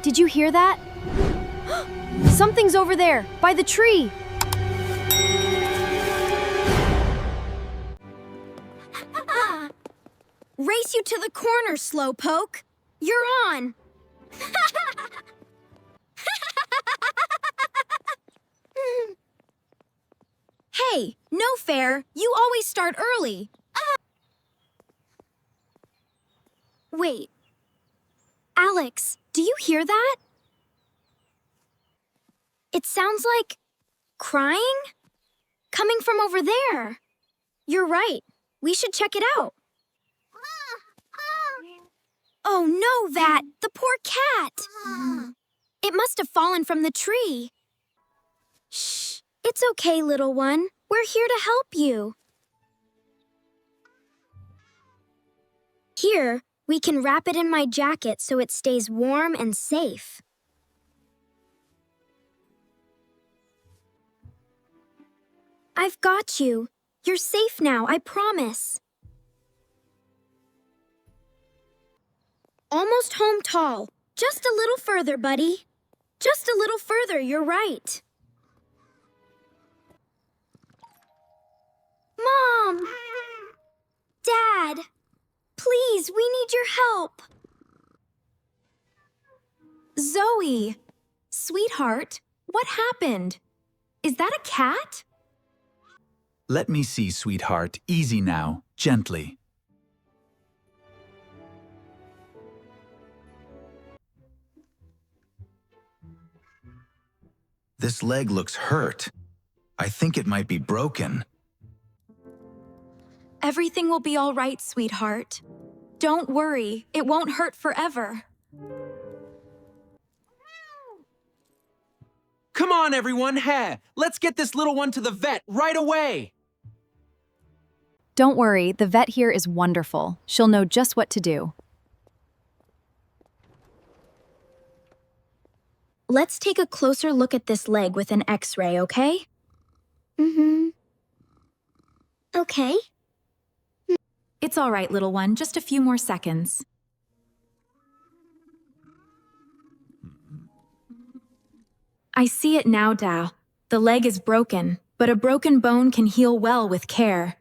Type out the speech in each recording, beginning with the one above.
Did you hear that? Something's over there, by the tree. Race you to the corner, Slowpoke. You're on. Hey, no fair. You always start early. Wait. Alex, do you hear that? It sounds like crying? Coming from over there. You're right. We should check it out. Oh no, Vat! The poor cat! It must have fallen from the tree. Shh! It's okay, little one. We're here to help you. Here, we can wrap it in my jacket so it stays warm and safe. I've got you. You're safe now, I promise. Almost home tall. Just a little further, buddy. Just a little further, you're right. Mom! Dad! Please, we need your help. Zoe! Sweetheart, what happened? Is that a cat? Let me see, sweetheart. Easy now, gently. This leg looks hurt. I think it might be broken. Everything will be all right, sweetheart. Don't worry, it won't hurt forever. Come on, everyone, let's get this little one to the vet right away. Don't worry, the vet here is wonderful. She'll know just what to do. Let's take a closer look at this leg with an X-ray, okay? Okay. It's all right, little one, just a few more seconds. I see it now, Dao. The leg is broken, but a broken bone can heal well with care.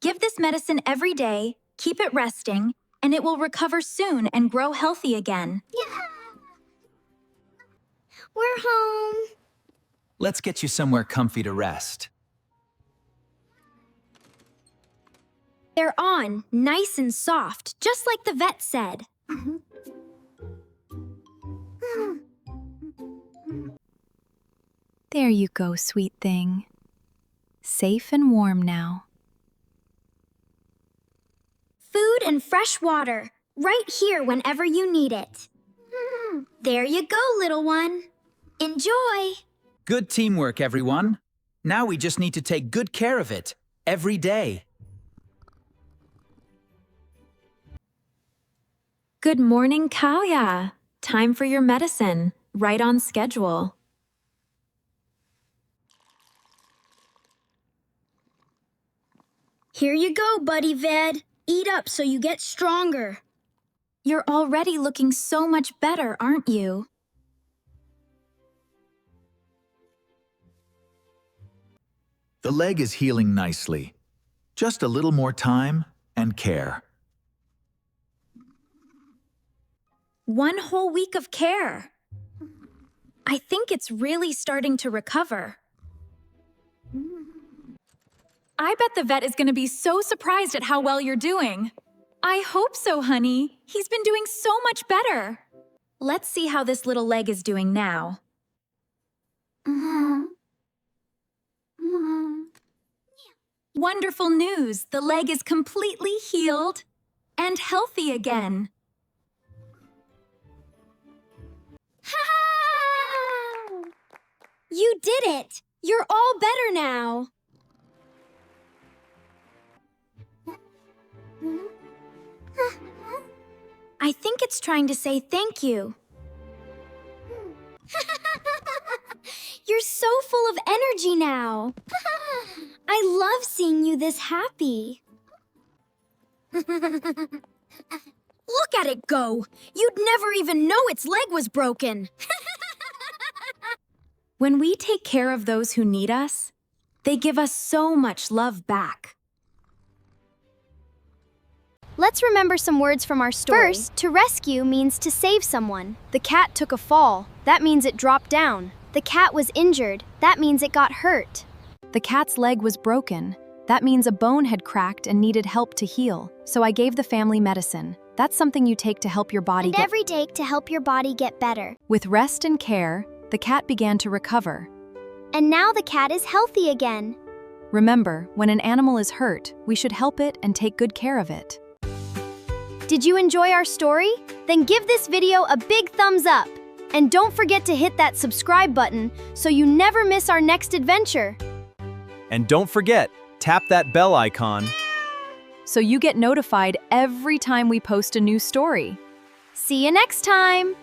Give this medicine every day, keep it resting, and it will recover soon and grow healthy again. Yeah. We're home. Let's get you somewhere comfy to rest. They're on, nice and soft, just like the vet said. There you go, sweet thing. Safe and warm now. Food and fresh water, right here whenever you need it. There you go, little one. Enjoy. Good teamwork, everyone. Now we just need to take good care of it, every day. Good morning, Kalia. Time for your medicine, right on schedule. Here you go, buddy Ved. Eat up so you get stronger. You're already looking so much better, aren't you? The leg is healing nicely. Just a little more time and care. 1 whole week of care. I think it's really starting to recover. I bet the vet is going to be so surprised at how well you're doing. I hope so, honey. He's been doing so much better. Let's see how this little leg is doing now. Wonderful news! The leg is completely healed and healthy again. You did it! You're all better now. I think it's trying to say thank you. You're so full of energy now. I love seeing you this happy. Look at it go! You'd never even know its leg was broken. When we take care of those who need us, they give us so much love back. Let's remember some words from our story. First, to rescue means to save someone. The cat took a fall. That means it dropped down. The cat was injured. That means it got hurt. The cat's leg was broken. That means a bone had cracked and needed help to heal. So I gave the family medicine. That's something you take to help your body And every day to help your body get better. With rest and care, the cat began to recover. And now the cat is healthy again. Remember, when an animal is hurt, we should help it and take good care of it. Did you enjoy our story? Then give this video a big thumbs up. And don't forget to hit that subscribe button so you never miss our next adventure. And don't forget, tap that bell icon. So you get notified every time we post a new story. See you next time!